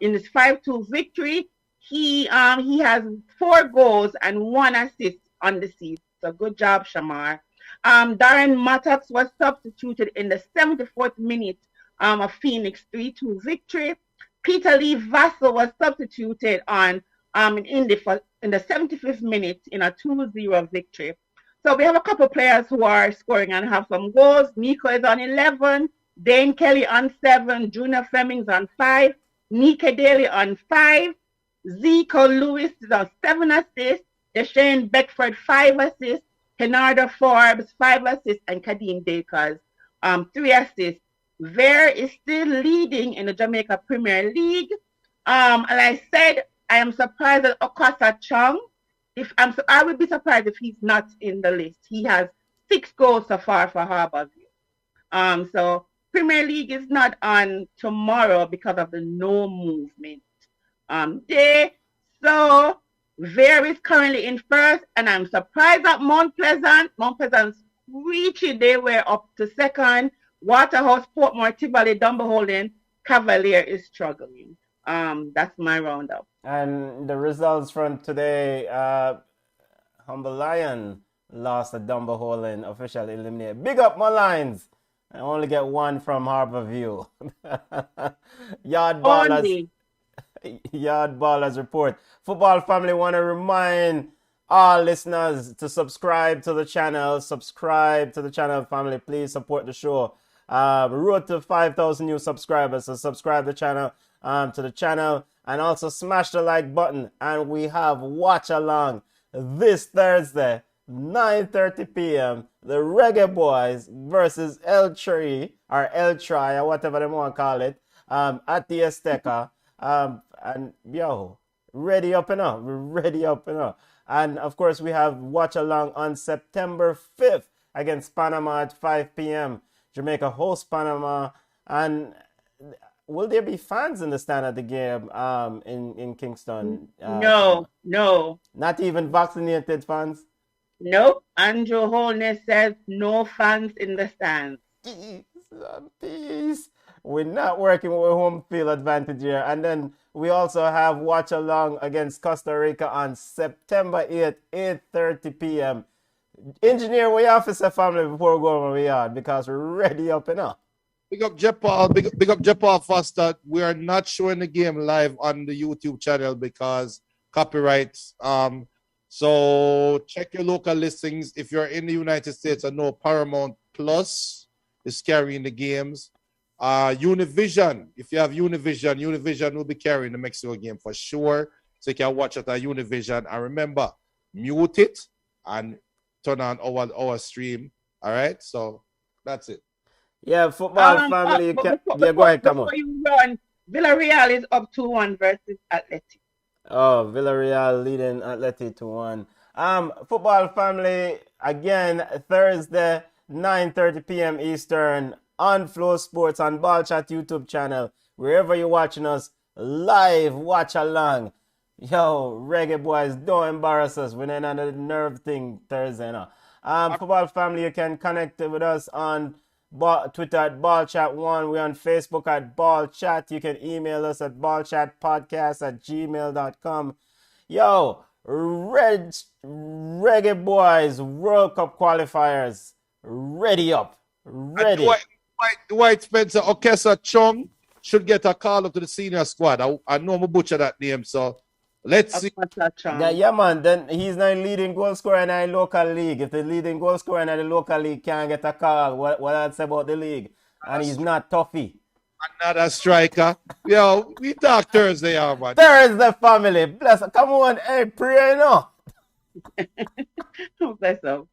in his 5-2 victory. He has 4 goals and 1 assist on the season. So good job, Shamar. Darren Mattox was substituted in the 74th minute of Phoenix 3-2 victory. Peter Lee Vassell was substituted on in the 75th minute in a 2-0 victory. So we have a couple players who are scoring and have some goals. Nico is on 11, Dane Kelly on 7, Junior Fleming's on 5, Nika Daly on 5, Zico Lewis is on 7 assists, Deshane Beckford 5 assists, Henardo Forbes 5 assists, and Kadeem Dakers 3 assists. Ver is still leading in the Jamaica Premier League. And I said I am surprised that Okasa Chung. I would be surprised if he's not in the list. He has 6 goals so far for Harbourview. So Premier League is not on tomorrow because of the no movement day. So Ver is currently in first, and I'm surprised at Mount Pleasant's reaching. They were up to second. Waterhouse, Portmore, Tivoli, Dumbarton, Cavalier is struggling. That's my roundup. And the results from today, Humble Lion lost to Dumbarton, officially eliminated. Big up my lines. I only get 1 from Harbourview. Yard Ballers report. Football family want to remind all listeners to subscribe to the channel. Family. Please support the show. Road to 5,000 new subscribers. So subscribe to the channel and also smash the like button. And we have watch along this Thursday 9:30 p.m. The Reggae Boys versus El Tri or El Tri or whatever they want to call it at the Azteca. And yo, ready up and up. We're ready up and up. And of course, we have watch along on September 5th against Panama at 5 p.m. Jamaica hosts Panama. And will there be fans in the stand at the game in Kingston? No. Not even vaccinated fans? Nope. Andrew Holness says no fans in the stands. Peace. We're not working with home field advantage here. And then we also have watch along against Costa Rica on September 8th, 8:30 p.m. Engineer, we officer family before we go over we are because we're ready up and up. Big up Jepaul, big up Jepaul Foster. We are not showing the game live on the YouTube channel because copyrights. So check your local listings. If you're in the United States, I know Paramount Plus is carrying the games. Univision, if you have Univision will be carrying the Mexico game for sure. So you can watch it on Univision. And remember, mute it and turn on our stream. All right, so that's it. Yeah, football family. Go ahead, come on. Villarreal is up 2-1 versus Atleti. Oh, Villarreal leading Atleti 2-1. Football family, again, Thursday, 9:30 p.m. Eastern on FlowSports on Ball Chat YouTube channel. Wherever you're watching us, live watch along. Yo, Reggae Boys, don't embarrass us. We're not on the nerve thing Thursday now. Football family, you can connect with us on Twitter at BallChat1. We're on Facebook at BallChat. You can email us at ballchatpodcast@gmail.com. Yo, Reggae Boys World Cup qualifiers. Ready up. Ready. Dwight Spencer Okesa Chung should get a call up to the senior squad. I know I'm a butcher that name, so let's see. Yeah, man. Then he's not leading goal scorer in the local league. If the leading goal scorer in the local league can't get a call, what that's about the league? And he's not toughy. Another striker. Yo, we talk Thursday, man. Thursday family. Bless. Come on, hey, pray now. Bless up.